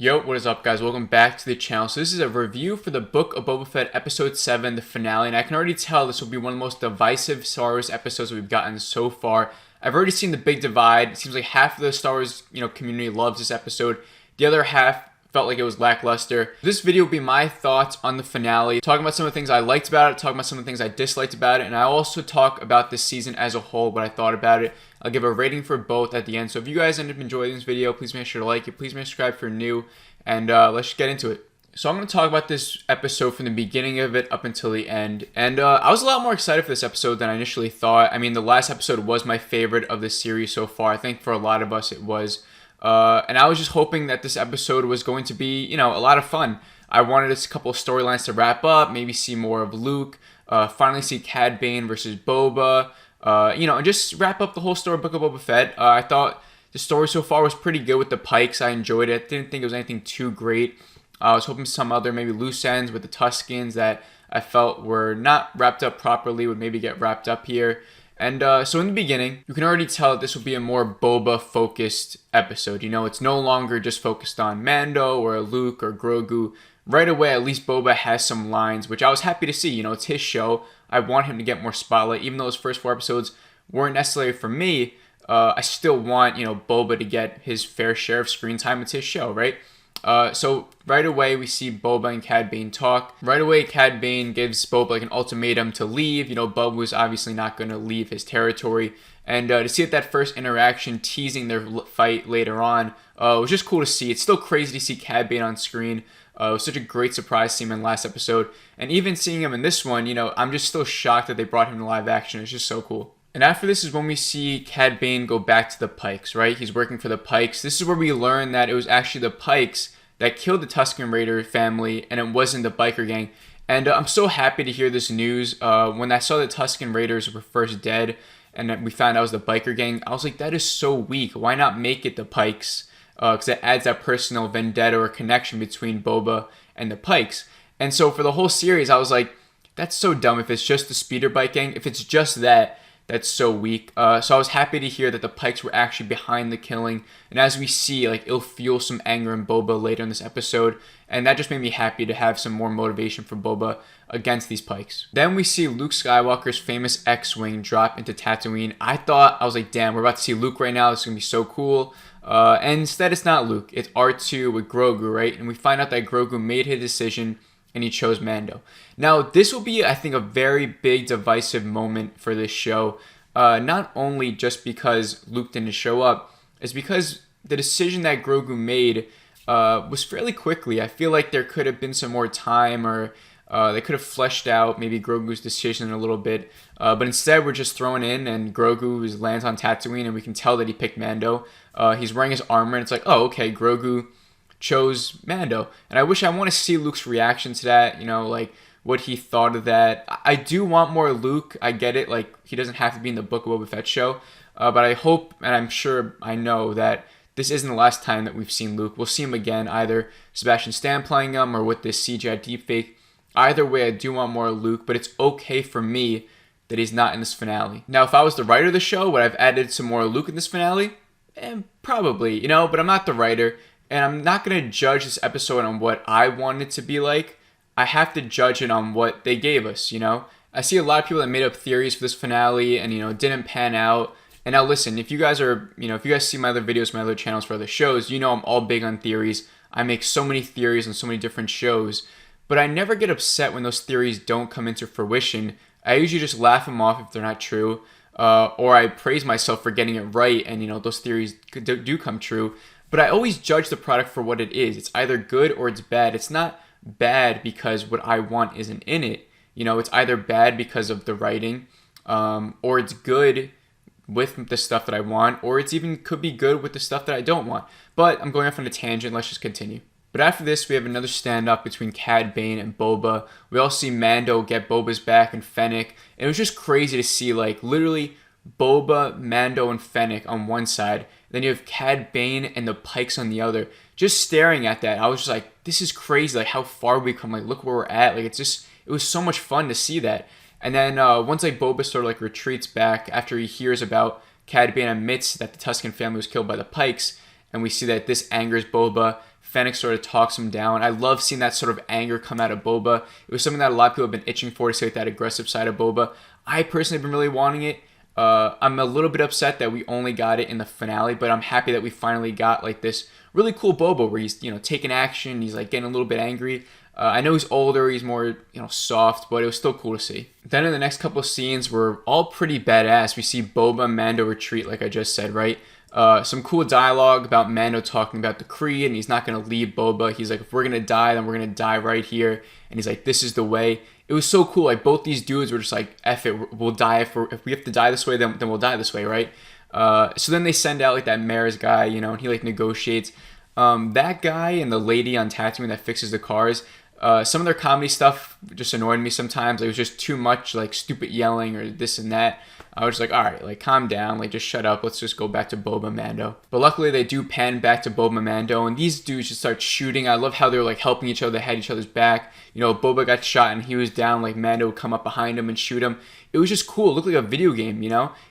Yo, what is up, guys? Welcome back to the channel. So this is a review for the Book of Boba Fett Episode 7, the finale, and I can already tell this will be one of the most divisive Star Wars episodes that we've gotten so far. I've already seen the big divide. It seems like half of the Star Wars, community loves this episode. The other half felt like it was lackluster. This video will be my thoughts on the finale, talking about some of the things I liked about it, talking about some of the things I disliked about it, and I also talk about this season as a whole, what I thought about it. I'll give a rating for both at the end. So if you guys end up enjoying this video, please make sure to like it, please make sure to subscribe if you're new, and let's just get into it. So I'm going to talk about this episode from the beginning of it up until the end. And I was a lot more excited for this episode than I initially thought. I mean, the last episode was my favorite of the series so far. I think for a lot of us it was. And I was just hoping that this episode was going to be, a lot of fun. I wanted a couple of storylines to wrap up, maybe see more of Luke, finally see Cad Bane versus Boba, and just wrap up the whole story of Book of Boba Fett. I thought the story so far was pretty good with the Pikes. I enjoyed it. Didn't think it was anything too great. I was hoping some other maybe loose ends with the Tuskens that I felt were not wrapped up properly would maybe get wrapped up here. And so in the beginning, you can already tell that this will be a more Boba-focused episode. It's no longer just focused on Mando or Luke or Grogu. Right away, at least Boba has some lines, which I was happy to see. It's his show. I want him to get more spotlight. Even though his first 4 episodes weren't necessary for me, I still want, Boba to get his fair share of screen time. It's his show, right? So right away, we see Boba and Cad Bane talk. Right away, Cad Bane gives Boba like an ultimatum to leave. Boba was obviously not going to leave his territory. And to see that first interaction teasing their fight later on was just cool to see. It's still crazy to see Cad Bane on screen. It was such a great surprise seeing him in the last episode. And even seeing him in this one, I'm just still shocked that they brought him to live action. It's just so cool. And after this is when we see Cad Bane go back to the Pikes, right? He's working for the Pikes. This is where we learn that it was actually the Pikes that killed the Tusken Raider family, and it wasn't the biker gang. And I'm so happy to hear this news. When I saw the Tusken Raiders were first dead, and we found out it was the biker gang, I was like, that is so weak. Why not make it the Pikes? Because it adds that personal vendetta or connection between Boba and the Pikes. And so for the whole series, I was like, that's so dumb if it's just the speeder bike gang. If it's just that, that's so weak. So I was happy to hear that the Pikes were actually behind the killing. And as we see, it'll fuel some anger in Boba later in this episode. And that just made me happy to have some more motivation for Boba against these Pikes. Then we see Luke Skywalker's famous X-Wing drop into Tatooine. I was like, damn, we're about to see Luke right now. This is going to be so cool. And instead, it's not Luke. It's R2 with Grogu, right? And we find out that Grogu made his decision and he chose Mando. Now, this will be, I think, a very big divisive moment for this show. Not only just because Luke didn't show up, it's because the decision that Grogu made was fairly quickly. I feel like there could have been some more time, or they could have fleshed out maybe Grogu's decision a little bit. But instead, we're just thrown in, and Grogu lands on Tatooine, and we can tell that he picked Mando. He's wearing his armor, and it's like, oh, okay, Grogu chose Mando. And I want to see Luke's reaction to that, what he thought of that. I do want more Luke. I get it, he doesn't have to be in the Book of Boba Fett show. But I hope, and I'm sure I know, that this isn't the last time that we've seen Luke. We'll see him again, either Sebastian Stan playing him or with this CGI deepfake. Either way, I do want more Luke, but it's okay for me that he's not in this finale. Now, if I was the writer of the show, would I have added some more Luke in this finale? Probably, but I'm not the writer. And I'm not going to judge this episode on what I want it to be like. I have to judge it on what they gave us, I see a lot of people that made up theories for this finale and, didn't pan out. And now listen, if you guys see my other videos, my other channels for other shows, I'm all big on theories. I make so many theories on so many different shows. But I never get upset when those theories don't come into fruition. I usually just laugh them off if they're not true. Or I praise myself for getting it right and, those theories do come true. But I always judge the product for what it is. It's either good or it's bad. It's not bad because what I want isn't in it. It's either bad because of the writing, or it's good with the stuff that I want, or it's even could be good with the stuff that I don't want. But I'm going off on a tangent. Let's just continue. But after this, we have another standoff between Cad Bane and Boba. We all see Mando get Boba's back and Fennec. And it was just crazy to see, literally Boba, Mando, and Fennec on one side. Then you have Cad Bane and the Pikes on the other. Just staring at that, I was just like, this is crazy, how far we've come. Look where we're at. It was so much fun to see that. And then once Boba sort of retreats back after he hears about Cad Bane admits that the Tusken family was killed by the Pikes, and we see that this angers Boba. Fennec sort of talks him down. I love seeing that sort of anger come out of Boba. It was something that a lot of people have been itching for, to see like that aggressive side of Boba. I personally have been really wanting it. I'm a little bit upset that we only got it in the finale, but I'm happy that we finally got like this really cool Boba where he's, taking action. He's like getting a little bit angry. I know he's older, he's more, soft, but it was still cool to see. Then in the next couple of scenes, we're all pretty badass. We see Boba and Mando retreat, like I just said, right? Some cool dialogue about Mando talking about the Creed, and he's not going to leave Boba. He's like, if we're going to die, then we're going to die right here. And he's like, this is the way. It was so cool. Like, both these dudes were just like, F it, we'll die. If we have to die this way, then we'll die this way, right? So then they send out like that mayor's guy, and he like negotiates. That guy and the lady on Tatooine that fixes the cars, some of their comedy stuff just annoyed me sometimes. It was just too much like stupid yelling or this and that. I was just like, all right, like calm down, like just shut up. Let's just go back to Boba and Mando. But luckily they do pan back to Boba and Mando, and these dudes just start shooting. I love how they're like helping each other, they had each other's back. Boba got shot and he was down, like Mando would come up behind him and shoot him. It was just cool. It looked like a video game,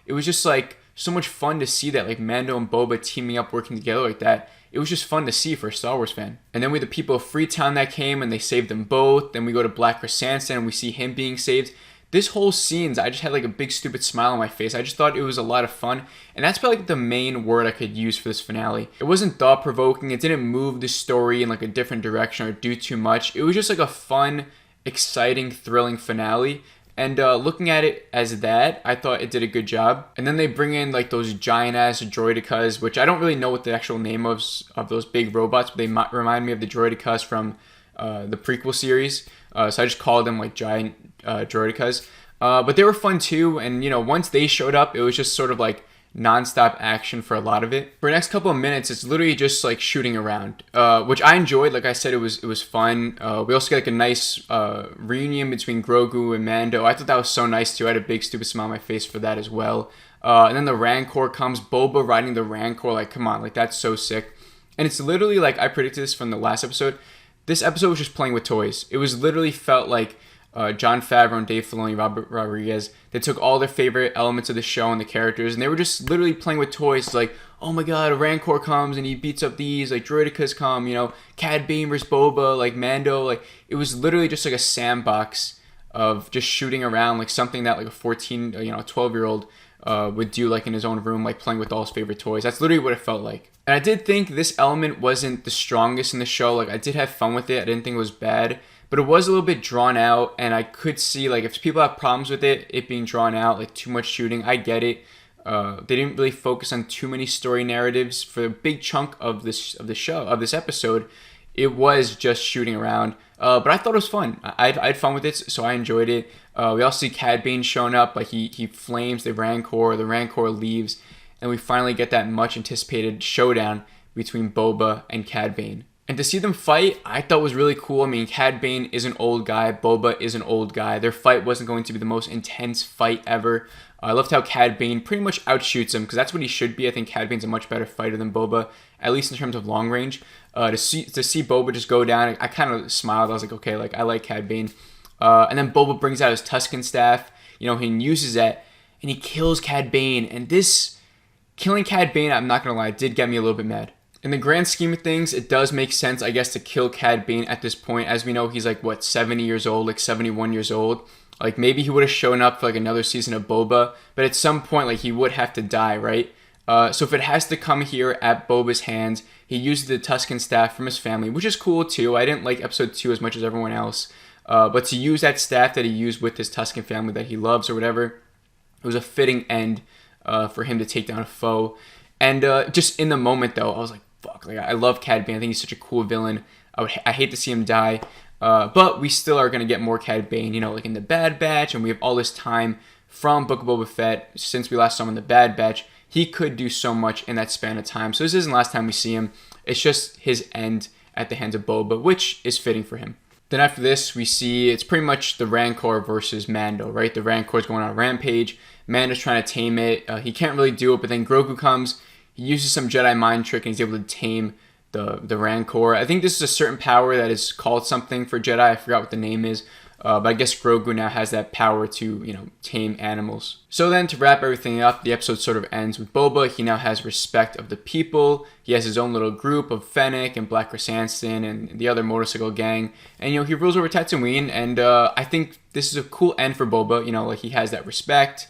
It was just like so much fun to see that, like Mando and Boba teaming up, working together like that. It was just fun to see for a Star Wars fan. And then we had the people of Freetown that came and they saved them both. Then we go to Black Chrysanthemum and we see him being saved. This whole scenes, I just had like a big stupid smile on my face. I just thought it was a lot of fun. And that's probably like the main word I could use for this finale. It wasn't thought-provoking. It didn't move the story in like a different direction or do too much. It was just like a fun, exciting, thrilling finale. And looking at it as that, I thought it did a good job. And then they bring in like those giant-ass droidicas, which I don't really know what the actual name of those big robots, but they remind me of the droidicas from the prequel series. So I just called them like giant droidicas. But they were fun too. And, once they showed up, it was just sort of like non-stop action for a lot of it. For the next couple of minutes, it's literally just like shooting around, which I enjoyed. Like I said, it was fun. We also get like a nice reunion between Grogu and Mando. I thought that was so nice too. I had a big stupid smile on my face for that as well. And then the Rancor comes, Boba riding the Rancor. Like, come on, like that's so sick. And it's literally like I predicted this from the last episode. This episode was just playing with toys. It was literally felt like Jon Favreau and Dave Filoni, Robert Rodriguez, they took all their favorite elements of the show and the characters, and they were just literally playing with toys. It's like, oh my god, a Rancor comes and he beats up these, like droidicas come, Cad Bane versus Boba, like Mando, like it was literally just like a sandbox of just shooting around, like something that like a 14, 12-year-old would do like in his own room, like playing with all his favorite toys. That's literally what it felt like. And I did think this element wasn't the strongest in the show. Like I did have fun with it. I didn't think it was bad. But it was a little bit drawn out, and I could see, like, if people have problems with it being drawn out, like, too much shooting, I get it. They didn't really focus on too many story narratives. For a big chunk of this episode, it was just shooting around. But I thought it was fun. I had fun with it, so I enjoyed it. We also see Cad Bane showing up, like, he flames the Rancor leaves, and we finally get that much-anticipated showdown between Boba and Cad Bane. And to see them fight, I thought was really cool. I mean, Cad Bane is an old guy. Boba is an old guy. Their fight wasn't going to be the most intense fight ever. I loved how Cad Bane pretty much outshoots him, because that's what he should be. I think Cad Bane's a much better fighter than Boba, at least in terms of long range. To see Boba just go down, I kind of smiled. I was like, okay, like I like Cad Bane. And then Boba brings out his Tusken staff. He uses that, and he kills Cad Bane. And this killing Cad Bane, I'm not going to lie, did get me a little bit mad. In the grand scheme of things, it does make sense, I guess, to kill Cad Bane at this point. As we know, he's like, 70 years old, like 71 years old. Like, maybe he would have shown up for like another season of Boba, but at some point, like, he would have to die, right? So if it has to come here at Boba's hands, he uses the Tusken staff from his family, which is cool too. I didn't like episode 2 as much as everyone else. But to use that staff that he used with his Tusken family that he loves or whatever, it was a fitting end for him to take down a foe. And just in the moment, though, I was like, fuck, like I love Cad Bane. I think he's such a cool villain. I hate to see him die, but we still are going to get more Cad Bane, like in the Bad Batch, and we have all this time from Book of Boba Fett since we last saw him in the Bad Batch. He could do so much in that span of time, so this isn't the last time we see him. It's just his end at the hands of Boba, which is fitting for him. Then after this, we see it's pretty much the Rancor versus Mando, right? The Rancor's going on a rampage. Mando's trying to tame it. He can't really do it, but then Grogu comes. He uses some Jedi mind trick and he's able to tame the Rancor. I think this is a certain power that is called something for Jedi. I forgot what the name is. But I guess Grogu now has that power to, tame animals. So then to wrap everything up, the episode sort of ends with Boba. He now has respect of the people. He has his own little group of Fennec and Black Chrysanthemum and the other motorcycle gang. And, he rules over Tatooine. And I think this is a cool end for Boba. Like he has that respect.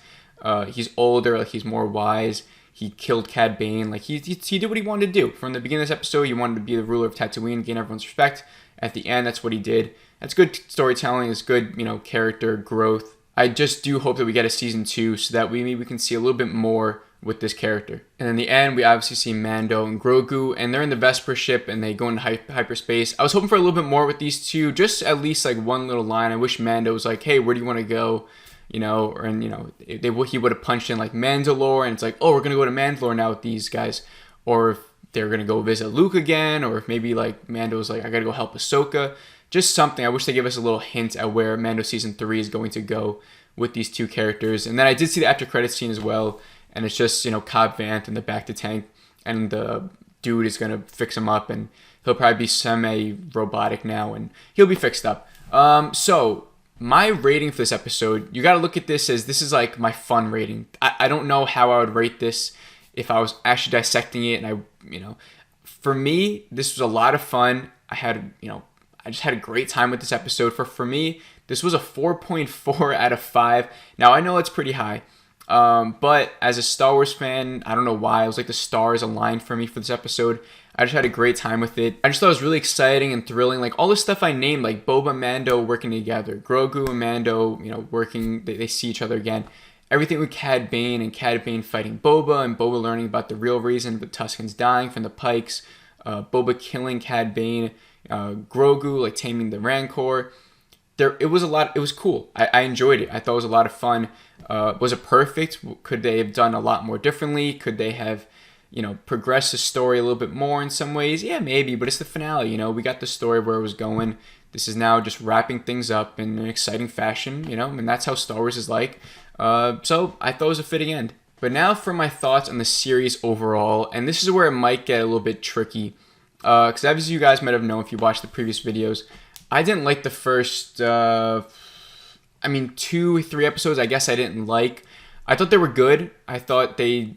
He's older, like he's more wise. He killed Cad Bane. Like he did what he wanted to do. From the beginning of this episode, he wanted to be the ruler of Tatooine, gain everyone's respect. At the end, that's what he did. That's good storytelling. It's good, character growth. I just do hope that we get a season 2 so that we can see a little bit more with this character. And in the end, we obviously see Mando and Grogu, and they're in the Vesper ship, and they go into hyperspace. I was hoping for a little bit more with these two, just at least like one little line. I wish Mando was like, hey, where do you want to go? He would have punched in like Mandalore, and it's like, oh, we're going to go to Mandalore now with these guys. Or if they're going to go visit Luke again, or if maybe like Mando's like, I got to go help Ahsoka. Just something. I wish they gave us a little hint at where Mando Season 3 is going to go with these two characters. And then I did see the after credits scene as well, and it's just, Cobb Vanth in the back to tank, and the dude is going to fix him up, and he'll probably be semi-robotic now, and he'll be fixed up. So my rating for this episode, you got to look at this as this is like my fun rating. I don't know how I would rate this if I was actually dissecting it, and for me, this was a lot of fun. I just had a great time with this episode. For me, this was a 4.4 out of 5. Now, I know it's pretty high, but as a Star Wars fan, I don't know why. It was like the stars aligned for me for this episode. I just had a great time with it. I just thought it was really exciting and thrilling. Like all the stuff I named, like Boba and Mando working together, Grogu and Mando, working, they see each other again. Everything with Cad Bane and Cad Bane fighting Boba, and Boba learning about the real reason the Tuskens dying from the Pikes, Boba killing Cad Bane, Grogu like taming the Rancor. It was a lot. It was cool. I enjoyed it. I thought it was a lot of fun. Was it perfect? Could they have done a lot more differently? Could they have, progressed the story a little bit more in some ways? Yeah, maybe. But it's the finale. We got the story where it was going. This is now just wrapping things up in an exciting fashion. And that's how Star Wars is like. So I thought it was a fitting end. But now for my thoughts on the series overall, and this is where it might get a little bit tricky. Because as you guys might have known if you watched the previous videos, I didn't like the first, 2-3 episodes. I guess I didn't like. I thought they were good. I thought they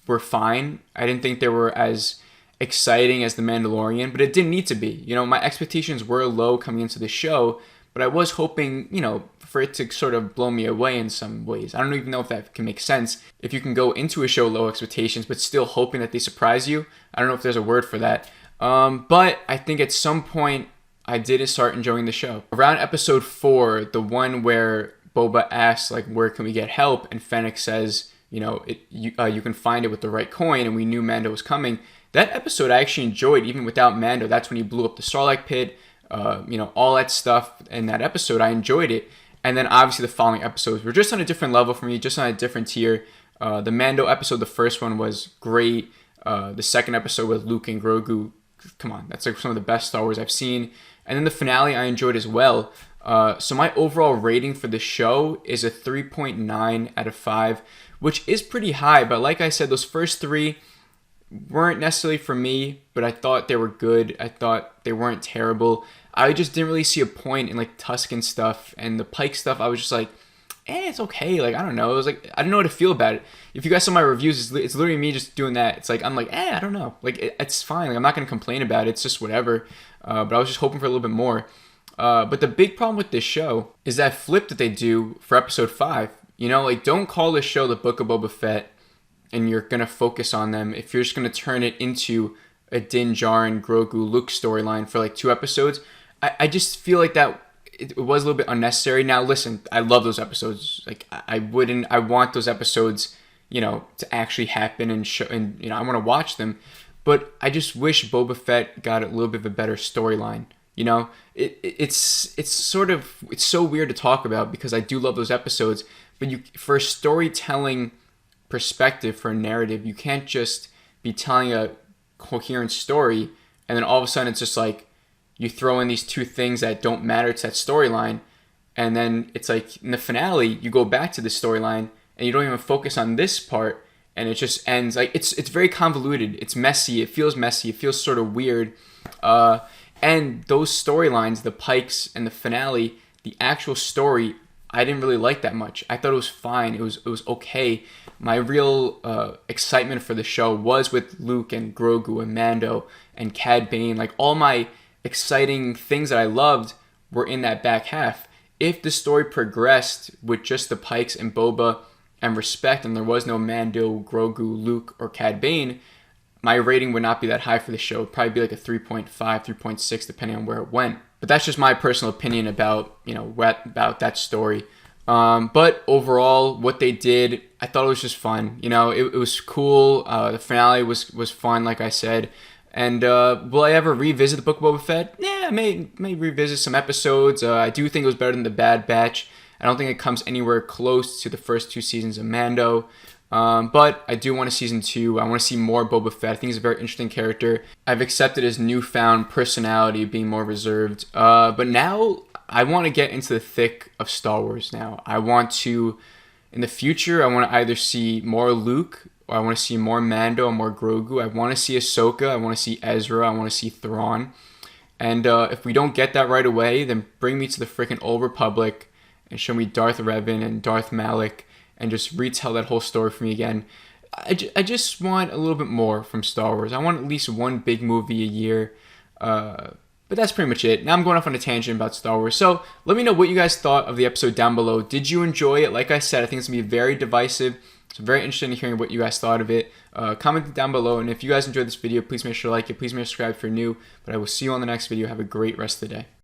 were fine. I didn't think they were as exciting as The Mandalorian, but it didn't need to be. My expectations were low coming into the show, but I was hoping, for it to sort of blow me away in some ways. I don't even know if that can make sense. If you can go into a show low expectations, but still hoping that they surprise you. I don't know if there's a word for that. But I think at some point I did start enjoying the show. Around episode 4, the one where Boba asks, like, where can we get help? And Fennec says, you can find it with the right coin, and we knew Mando was coming. That episode I actually enjoyed, even without Mando. That's when he blew up the Sarlacc pit, all that stuff in that episode. I enjoyed it. And then obviously the following episodes were just on a different level for me, just on a different tier. The Mando episode, the first one was great. The second episode with Luke and Grogu, come on, that's like some of the best Star Wars I've seen. And then the finale I enjoyed as well. So my overall rating for the show is a 3.9 out of 5, which is pretty high. But like I said, those first 3 weren't necessarily for me, but I thought they were good. I thought they weren't terrible. I just didn't really see a point in like Tusken stuff and the Pike stuff. I was just like, it's okay. Like, I don't know. It was like, I don't know how to feel about it. If you guys saw my reviews, it's literally me just doing that. It's like, I'm like, I don't know. Like, it's fine. Like, I'm not going to complain about it. It's just whatever. But I was just hoping for a little bit more. But the big problem with this show is that flip that they do for episode 5. Like, don't call this show the Book of Boba Fett and you're going to focus on them if you're just going to turn it into a Din Djarin, Grogu, Luke storyline for like 2 episodes. I just feel like that it was a little bit unnecessary. Now, listen, I love those episodes. Like, I want those episodes, to actually happen and show, and, I want to watch them. But I just wish Boba Fett got a little bit of a better storyline. It's so weird to talk about because I do love those episodes. But for a storytelling perspective, for a narrative, you can't just be telling a coherent story and then all of a sudden it's just like, you throw in these 2 things that don't matter to that storyline, and then it's like in the finale, you go back to the storyline, and you don't even focus on this part, and it just ends. Like, it's very convoluted. It's messy. It feels messy. It feels sort of weird. And those storylines, the Pikes and the finale, the actual story, I didn't really like that much. I thought it was fine. It was okay. My real excitement for the show was with Luke and Grogu and Mando and Cad Bane. Like, all my exciting things that I loved were in that back half. If the story progressed with just the Pikes and Boba and respect, and there was no Mando, Grogu, Luke, or Cad Bane, my rating would not be that high for the show. It'd probably be like a 3.5, 3.6, depending on where it went. But that's just my personal opinion about, about that story. But overall, what they did, I thought it was just fun. It was cool. The finale was fun, like I said. And will I ever revisit the Book of Boba Fett? Yeah, I may revisit some episodes. I do think it was better than The Bad Batch. I don't think it comes anywhere close to the first 2 seasons of Mando. But I do want a season 2. I want to see more Boba Fett. I think he's a very interesting character. I've accepted his newfound personality being more reserved. But now I want to get into the thick of Star Wars now. I want to, in the future, I want to either see more Luke, or I want to see more Mando and more Grogu. I want to see Ahsoka. I want to see Ezra. I want to see Thrawn. And if we don't get that right away, then bring me to the freaking Old Republic and show me Darth Revan and Darth Malak and just retell that whole story for me again. I just want a little bit more from Star Wars. I want at least one big movie a year. But that's pretty much it. Now I'm going off on a tangent about Star Wars. So let me know what you guys thought of the episode down below. Did you enjoy it? Like I said, I think it's going to be very divisive. So very interested in hearing what you guys thought of it. Comment down below. And if you guys enjoyed this video, please make sure to like it. Please make sure to subscribe if you're new. But I will see you on the next video. Have a great rest of the day.